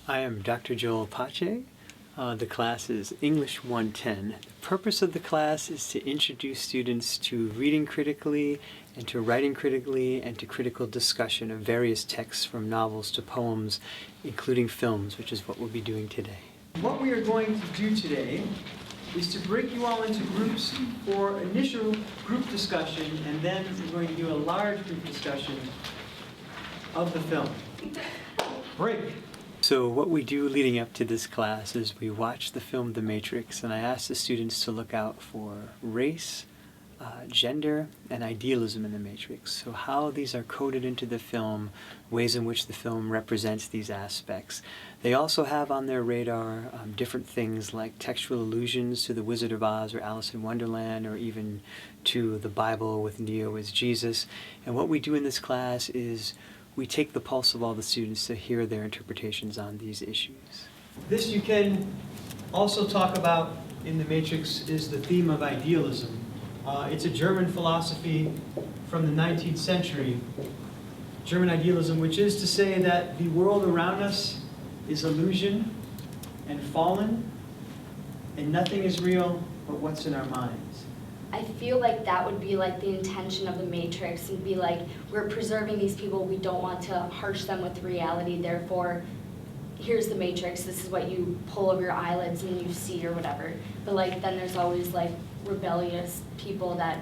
I am Dr. Joel Pache. The class is English 110. The purpose of the class is to introduce students to reading critically and to writing critically and to critical discussion of various texts from novels to poems, including films, which is what we'll be doing today. What we are going to do today is to break you all into groups for initial group discussion, and then we're going to do a large group discussion of the film. Break. So what we do leading up to this class is we watch the film The Matrix, and I ask the students to look out for race, gender, and idealism in the Matrix. So how these are coded into the film, ways in which the film represents these aspects. They also have on their radar different things like textual allusions to The Wizard of Oz or Alice in Wonderland, or even to the Bible with Neo as Jesus. And what we do in this class is we take the pulse of all the students to hear their interpretations on these issues. This you can also talk about in The Matrix is the theme of idealism. It's a German philosophy from the 19th century, German idealism, which is to say that the world around us is illusion and fallen, and nothing is real but what's in our minds. I feel like that would be like the intention of the Matrix, and be like, we're preserving these people, we don't want to harsh them with reality, therefore here's the Matrix, this is what you pull over your eyelids and you see or whatever. But like then there's always like rebellious people that,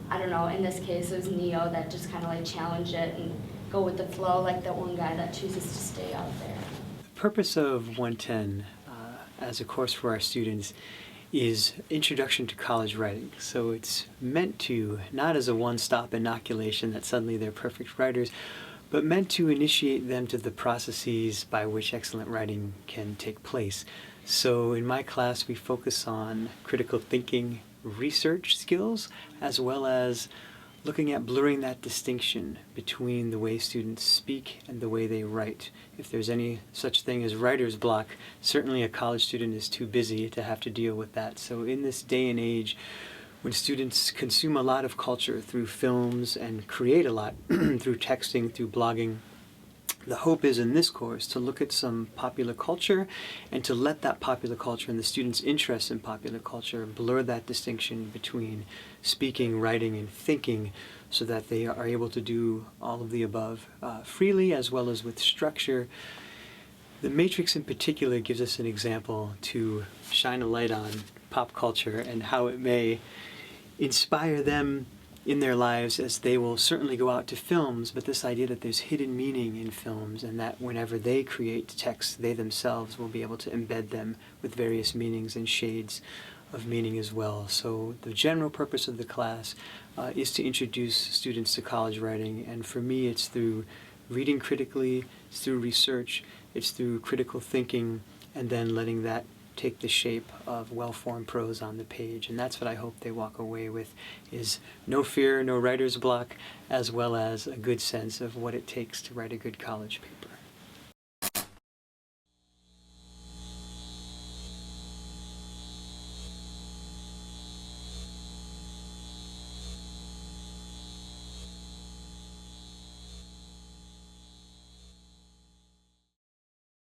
I don't know, in this case it was Neo that just kind of like challenge it and go with the flow, like that one guy that chooses to stay out there. The purpose of 110 as a course for our students is Introduction to College Writing. So it's meant to, not as a one-stop inoculation that suddenly they're perfect writers, but meant to initiate them to the processes by which excellent writing can take place. So in my class we focus on critical thinking, research skills, as well as looking at blurring that distinction between the way students speak and the way they write. If there's any such thing as writer's block, certainly a college student is too busy to have to deal with that. So in this day and age, when students consume a lot of culture through films and create a lot through texting, through blogging, the hope is in this course to look at some popular culture and to let that popular culture and the students' interest in popular culture blur that distinction between speaking, writing, and thinking, so that they are able to do all of the above freely as well as with structure. The Matrix in particular gives us an example to shine a light on pop culture and how it may inspire them in their lives, as they will certainly go out to films, but this idea that there's hidden meaning in films, and that whenever they create texts, they themselves will be able to embed them with various meanings and shades of meaning as well. So the general purpose of the class is to introduce students to college writing, and for me it's through reading critically, it's through research, it's through critical thinking, and then letting that take the shape of well-formed prose on the page. And that's what I hope they walk away with, is no fear, no writer's block, as well as a good sense of what it takes to write a good college paper.